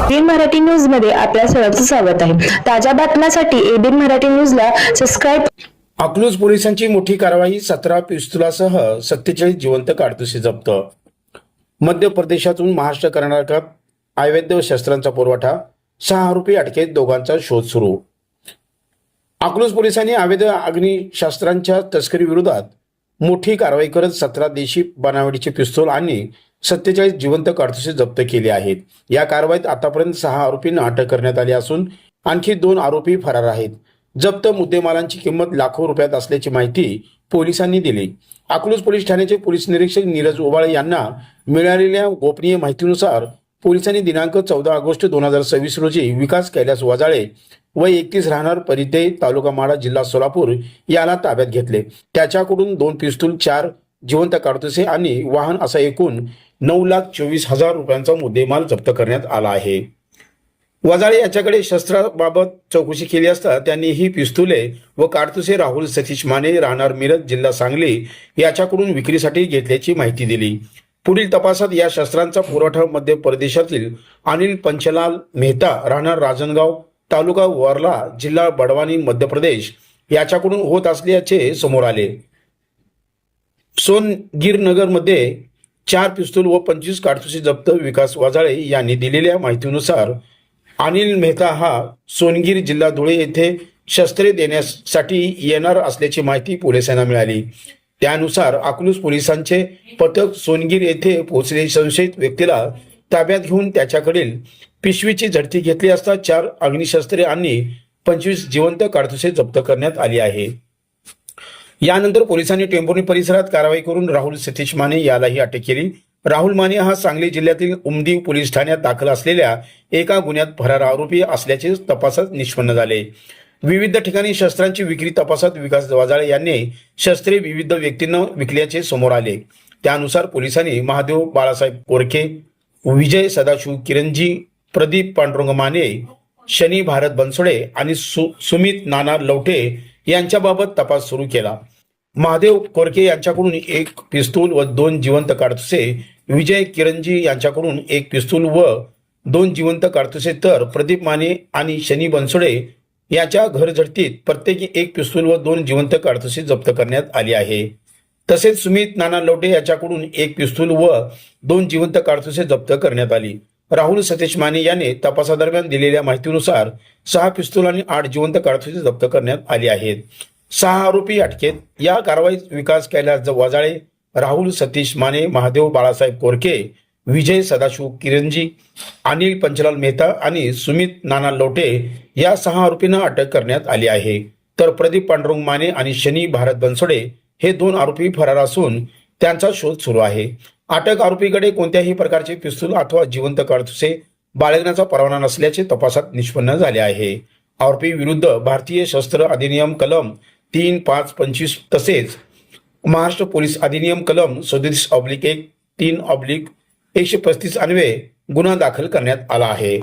ABN Marathi news मध्ये आपल्या सर्वांचं स्वागत आहे। ताज्या बातम्यांसाठी एबीएन मराठी न्यूजला सबस्क्राइब। अकलूज पोलिसांची मोठी कारवाई, 17 पिस्तुलासह 47 जिवंत काडतुसे जप्त। मध्य प्रदेशातून महाराष्ट्र कर्नाटकात अवैध शस्त्रांचा पुरवठा, 6 आरोपी अटकेत, दोघांचा शोध सुरू। अकलूज पोलिसांनी अवैध अग्निशस्त्रांच्या तस्करी विरोधात मोठी कारवाई करत 17 देशी बनावटीचे पिस्तूल आणि 47 जिवंत काडतुसे जप्त केले आहेत। या कारवाईत आतापर्यंत 6 आरोपींना अटक करण्यात आली असून आणखी 2 आरोपी फरार आहेत। जप्त मुद्देमालांची किंमत लाखो रुपयात असल्याची माहिती पोलिसांनी दिली। अकलूज पोलीस ठाण्याचे पोलीस निरीक्षक नीरज ओबाळे यांना मिळालेल्या गोपनीय माहितीनुसार पोलिसांनी दिनांक 14 ऑगस्ट 2026 रोजी विकास कैलास वजाळे वय 31 राहणार परिते, तालुका माढा, जिल्हा सोलापूर याला ताब्यात घेतले। त्याच्याकडून 2 पिस्तूल, 4 जिवंत काडतुसे आणि वाहन असा एकूण 9,24,000 रुपयांचा मुद्देमाल जप्त करण्यात आला आहे। वजाळे याच्याकडे शस्त्राबाबत चौकशी केली असता त्यांनी ही पिस्तुले व काडतुसे राहुल सतीश माने, राहणार मिरज, जिल्हा सांगली याच्याकडून विक्रीसाठी घेतल्याची माहिती दिली। पुढील तपासात या शस्त्रांचा पुरवठा मध्य प्रदेशातील अनिल पंचलाल मेहता, राहणार राजनगाव, तालुका वर्ला, जिल्हा बडवानी, मध्य प्रदेश याच्याकडून होत असल्याचे समोर आले। सोनगीरनगर मध्ये 4 पिस्तूल व 25 काडतुसे जप्त। विकास वजाळे यांनी दिलेल्या माहितीनुसार अनिल मेहता हा सोनगीर, जिल्हा धुळे येथे शस्त्रे देण्यासाठी येणार असल्याची माहिती पोलिसांना मिळाली। त्यानुसार अकलूज पोलिसांचे पथक सोनगीर येथे पोहोचले। संशयित व्यक्तीला ताब्यात घेऊन त्याच्याकडील पिशवीची झडती घेतली असता 4 अग्निशस्त्रे आणि 25 जिवंत काडतुसे जप्त करण्यात आली आहे। यानंतर पोलिसांनी टेंभुर्णी परिसरात कारवाई करून राहुल सतीश माने यालाही अटक केली। राहुल माने हा सांगली जिल्ह्यातील उमदी पोलीस ठाण्यात दाखल असलेल्या एका गुन्ह्यात फरार आरोपी असल्याचे तपासात निष्पन्न झाले। विविध ठिकाणी शस्त्रांची विक्री तपासात विकास वजाळे यांनी शस्त्रे विविध व्यक्तींना विकल्याचे समोर आले। त्यानुसार पोलिसांनी महादेव बाळासाहेब कोरके, विजय सदाशिव किरणजी, प्रदीप पांडुरंग माने, शनी भारत बनसोडे आणि सुमित नाना लवटे यांच्याबाबत तपास सुरू केला। महादेव कोरके यांच्याकडून 1 पिस्तूल व 2 जिवंत काडतुसे, विजय किरणजी यांच्याकडून 1 पिस्तूल व 2 जिवंत काडतुसे, तर प्रदीप माने आणि शनी बनसोडे याच्या घर झडतीत प्रत्येकी 1 पिस्तूल व 2 जिवंत काडतुसे जप्त करण्यात आली आहे। तसेच सुमित नाना लवटे याच्याकडून 1 पिस्तूल व 2 जिवंत काडतुसे जप्त करण्यात आली। राहुल सतीश माने याने तपासादरम्यान दिलेल्या माहितीनुसार 6 पिस्तूल आणि 8 जिवंत काडतुसे जप्त करण्यात आली आहेत। 6 आरोपी अटकेत। या कारवाईत विकास कैलास वजाळे, राहुल सतीश माने, महादेव बाळासाहेब कोरके, विजय सदाशिव किरणजी, अनिल पंचलाल मेहता आणि सुमित नाना लवटे या 6 आरोपींना अटक करण्यात आली आहे। तर प्रदीप पांडुरंग माने आणि शनी भारत बनसोडे हे 2 आरोपी फरार असून त्यांचा शोध सुरू आहे। अटक आरोपीकडे कोणत्याही प्रकारचे पिस्तूल अथवा जिवंत काडतुसे बाळगण्याचा परवाना नसल्याचे तपासात निष्पन्न झाले आहे। आरोपी विरुद्ध भारतीय शस्त्र अधिनियम कलम 3-5-25 तसेच महाराष्ट्र पोलीस अधिनियम कलम 37/1, 3/135 अन्वये गुन्हा दाखल करण्यात आला आहे।